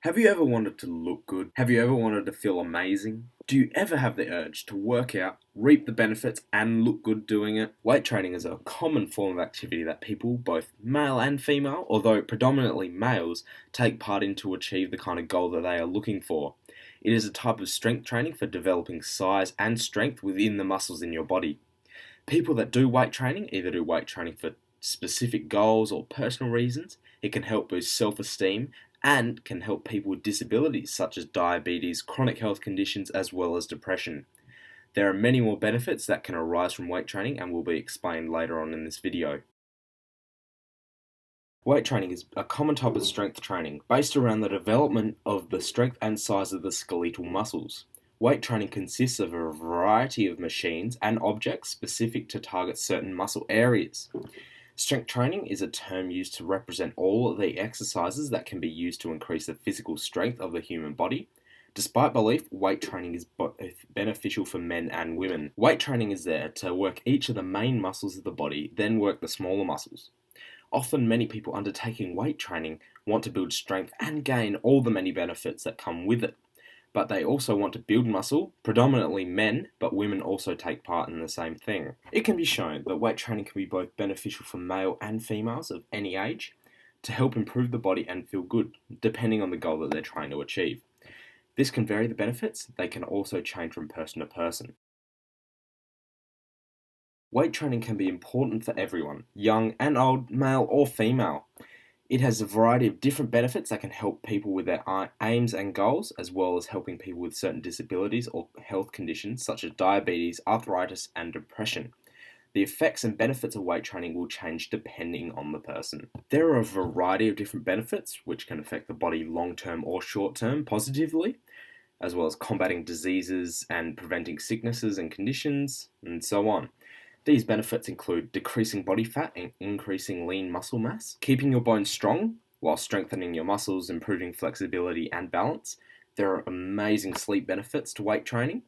Have you ever wanted to look good? Have you ever wanted to feel amazing? Do you ever have the urge to work out, reap the benefits, and look good doing it? Weight training is a common form of activity that people, both male and female, although predominantly males, take part in to achieve the kind of goal that they are looking for. It is a type of strength training for developing size and strength within the muscles in your body. People that do weight training either do weight training for specific goals or personal reasons. It can help boost self esteem and can help people with disabilities such as diabetes, chronic health conditions, as well as depression. There are many more benefits that can arise from weight training and will be explained later on in this video. Weight training is a common type of strength training based around the development of the strength and size of the skeletal muscles. Weight training consists of a variety of machines and objects specific to target certain muscle areas. Strength training is a term used to represent all of the exercises that can be used to increase the physical strength of the human body. Despite belief, weight training is both beneficial for men and women. Weight training is there to work each of the main muscles of the body, then work the smaller muscles. Often, many people undertaking weight training want to build strength and gain all the many benefits that come with it. But they also want to build muscle, predominantly men, but women also take part in the same thing. It can be shown that weight training can be both beneficial for male and females of any age to help improve the body and feel good, depending on the goal that they're trying to achieve. This can vary the benefits, they can also change from person to person. Weight training can be important for everyone, young and old, male or female. It has a variety of different benefits that can help people with their aims and goals, as well as helping people with certain disabilities or health conditions such as diabetes, arthritis, and depression. The effects and benefits of weight training will change depending on the person. There are a variety of different benefits which can affect the body long-term or short-term positively, as well as combating diseases and preventing sicknesses and conditions, and so on. These benefits include decreasing body fat and increasing lean muscle mass, keeping your bones strong while strengthening your muscles, improving flexibility and balance. There are amazing sleep benefits to weight training.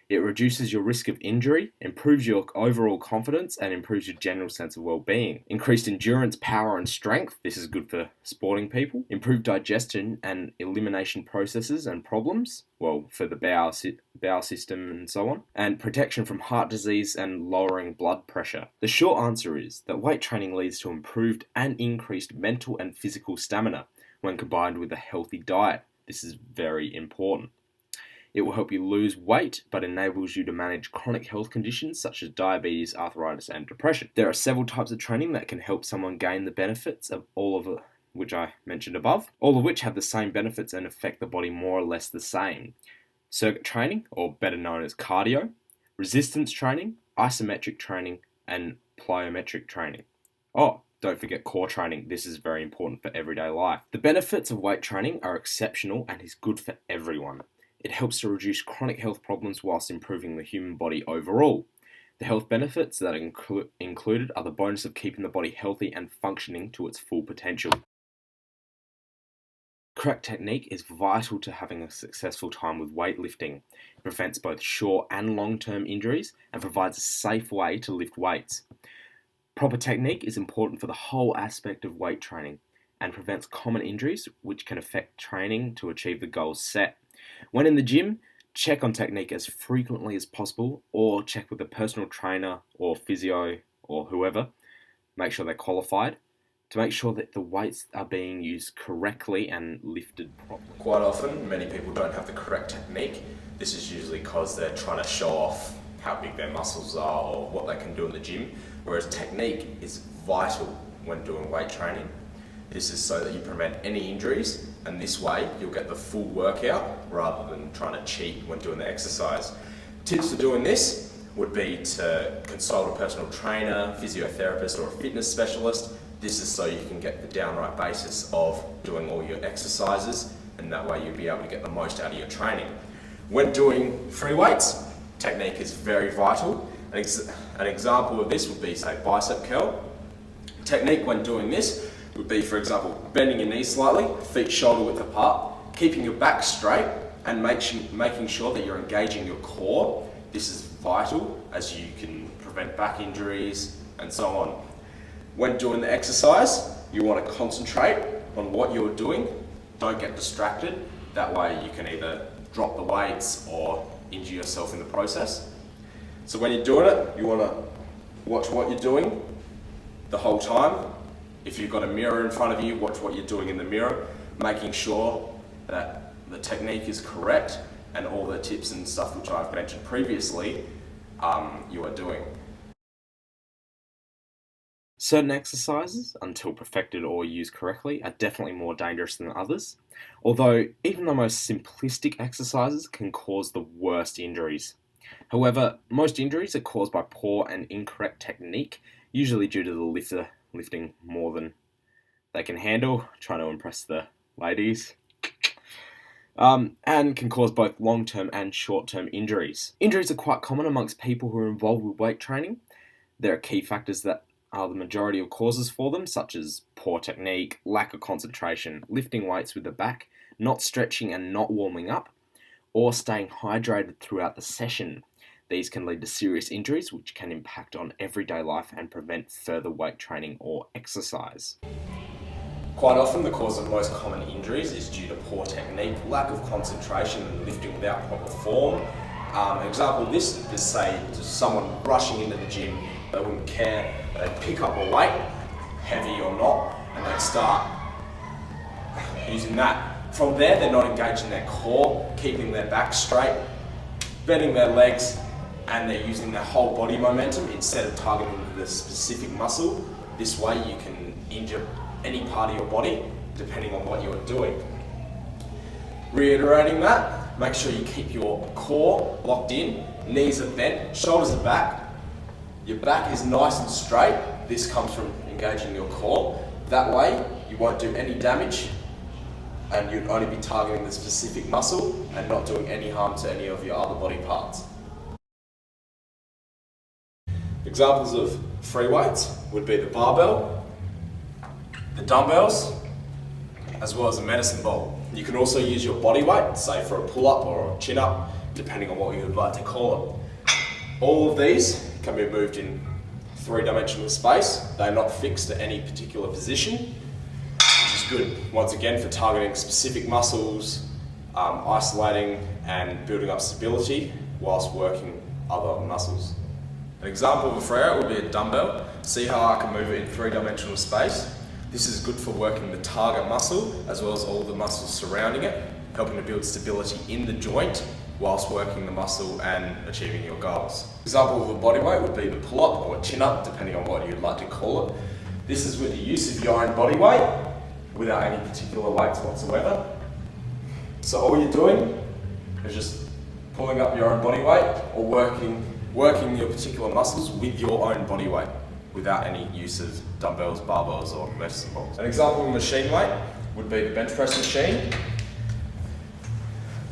It reduces your risk of injury, improves your overall confidence, and improves your general sense of well-being. Increased endurance, power, and strength. This is good for sporting people. Improved digestion and elimination processes and problems. Well, for the bowel system and so on. And protection from heart disease and lowering blood pressure. The short answer is that weight training leads to improved and increased mental and physical stamina when combined with a healthy diet. This is very important. It will help you lose weight, but enables you to manage chronic health conditions such as diabetes, arthritis, and depression. There are several types of training that can help someone gain the benefits of all of which I mentioned above, all of which have the same benefits and affect the body more or less the same. Circuit training, or better known as cardio, resistance training, isometric training, and plyometric training. Oh, don't forget core training. This is very important for everyday life. The benefits of weight training are exceptional and is good for everyone. It helps to reduce chronic health problems whilst improving the human body overall. The health benefits that are included are the bonus of keeping the body healthy and functioning to its full potential. Correct technique is vital to having a successful time with weightlifting. It prevents both short and long-term injuries and provides a safe way to lift weights. Proper technique is important for the whole aspect of weight training and prevents common injuries which can affect training to achieve the goals set. When in the gym, check on technique as frequently as possible or check with a personal trainer or physio or whoever. Make sure they're qualified to make sure that the weights are being used correctly and lifted properly. Quite often, many people don't have the correct technique. This is usually because they're trying to show off how big their muscles are or what they can do in the gym, whereas technique is vital when doing weight training. This is so that you prevent any injuries, and this way you'll get the full workout rather than trying to cheat when doing the exercise. Tips for doing this would be to consult a personal trainer, physiotherapist, or a fitness specialist. This is so you can get the downright basis of doing all your exercises, and that way you'll be able to get the most out of your training. When doing free weights, technique is very vital. An example of this would be, say, bicep curl. Technique when doing this would be, for example, bending your knees slightly, feet shoulder width apart, keeping your back straight and making sure that you're engaging your core. This is vital as you can prevent back injuries and so on. When doing the exercise, you want to concentrate on what you're doing Don't get distracted. That way you can either drop the weights or injure yourself in the process. So when you're doing it, you want to watch what you're doing the whole time. If you've got a mirror in front of you, watch what you're doing in the mirror, making sure that the technique is correct and all the tips and stuff which I've mentioned previously, you are doing. Certain exercises, until perfected or used correctly, are definitely more dangerous than others, although even the most simplistic exercises can cause the worst injuries. However, most injuries are caused by poor and incorrect technique, usually due to the lifter lifting more than they can handle, trying to impress the ladies, and can cause both long-term and short-term injuries. Injuries are quite common amongst people who are involved with weight training. There are key factors that are the majority of causes for them, such as poor technique, lack of concentration, lifting weights with the back, not stretching and not warming up, or staying hydrated throughout the session. These can lead to serious injuries which can impact on everyday life and prevent further weight training or exercise. Quite often the cause of most common injuries is due to poor technique, lack of concentration and lifting without proper form. An example of this is, say, just someone rushing into the gym, they wouldn't care, they'd pick up a weight, heavy or not, and they'd start using that. From there, they're not engaging their core, keeping their back straight, bending their legs, and they're using their whole body momentum instead of targeting the specific muscle. This way you can injure any part of your body depending on what you're doing. Reiterating that, make sure you keep your core locked in, knees are bent, shoulders are back, your back is nice and straight. This comes from engaging your core. That way you won't do any damage and you'd only be targeting the specific muscle and not doing any harm to any of your other body parts. Examples of free weights would be the barbell, the dumbbells, as well as a medicine ball. You can also use your body weight, say for a pull-up or a chin-up, depending on what you would like to call it. All of these can be moved in three-dimensional space. They're not fixed to any particular position, which is good, once again, for targeting specific muscles, isolating and building up stability whilst working other muscles. An example of a free weight would be a dumbbell. See how I can move it in three-dimensional space? This is good for working the target muscle as well as all the muscles surrounding it, helping to build stability in the joint whilst working the muscle and achieving your goals. Example of a body weight would be the pull-up or chin-up, depending on what you'd like to call it. This is with the use of your own body weight without any particular weights whatsoever. So all you're doing is just pulling up your own body weight or working your particular muscles with your own body weight without any use of dumbbells, barbells or medicine balls. An example of a machine weight would be the bench press machine.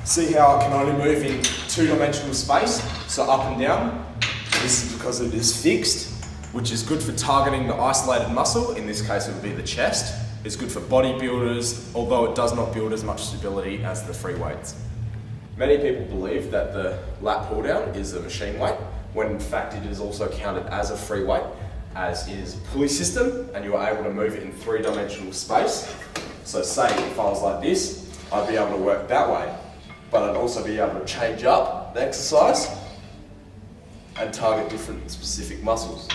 See how it can only move in two-dimensional space, so up and down. This is because it is fixed, which is good for targeting the isolated muscle. In this case it would be the chest. It's good for bodybuilders, although it does not build as much stability as the free weights. Many people believe that the lat pull down is a machine weight, when in fact it is also counted as a free weight, as is pulley system, and you are able to move it in three-dimensional space. So say if I was like this, I'd be able to work that way, but I'd also be able to change up the exercise and target different specific muscles.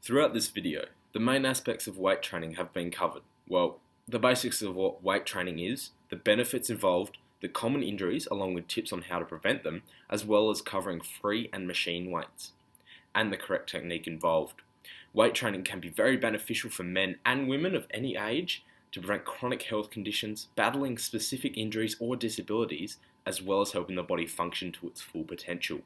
Throughout this video, the main aspects of weight training have been covered. Well, the basics of what weight training is, the benefits involved, the common injuries along with tips on how to prevent them, as well as covering free and machine weights, and the correct technique involved. Weight training can be very beneficial for men and women of any age to prevent chronic health conditions, battling specific injuries or disabilities, as well as helping the body function to its full potential.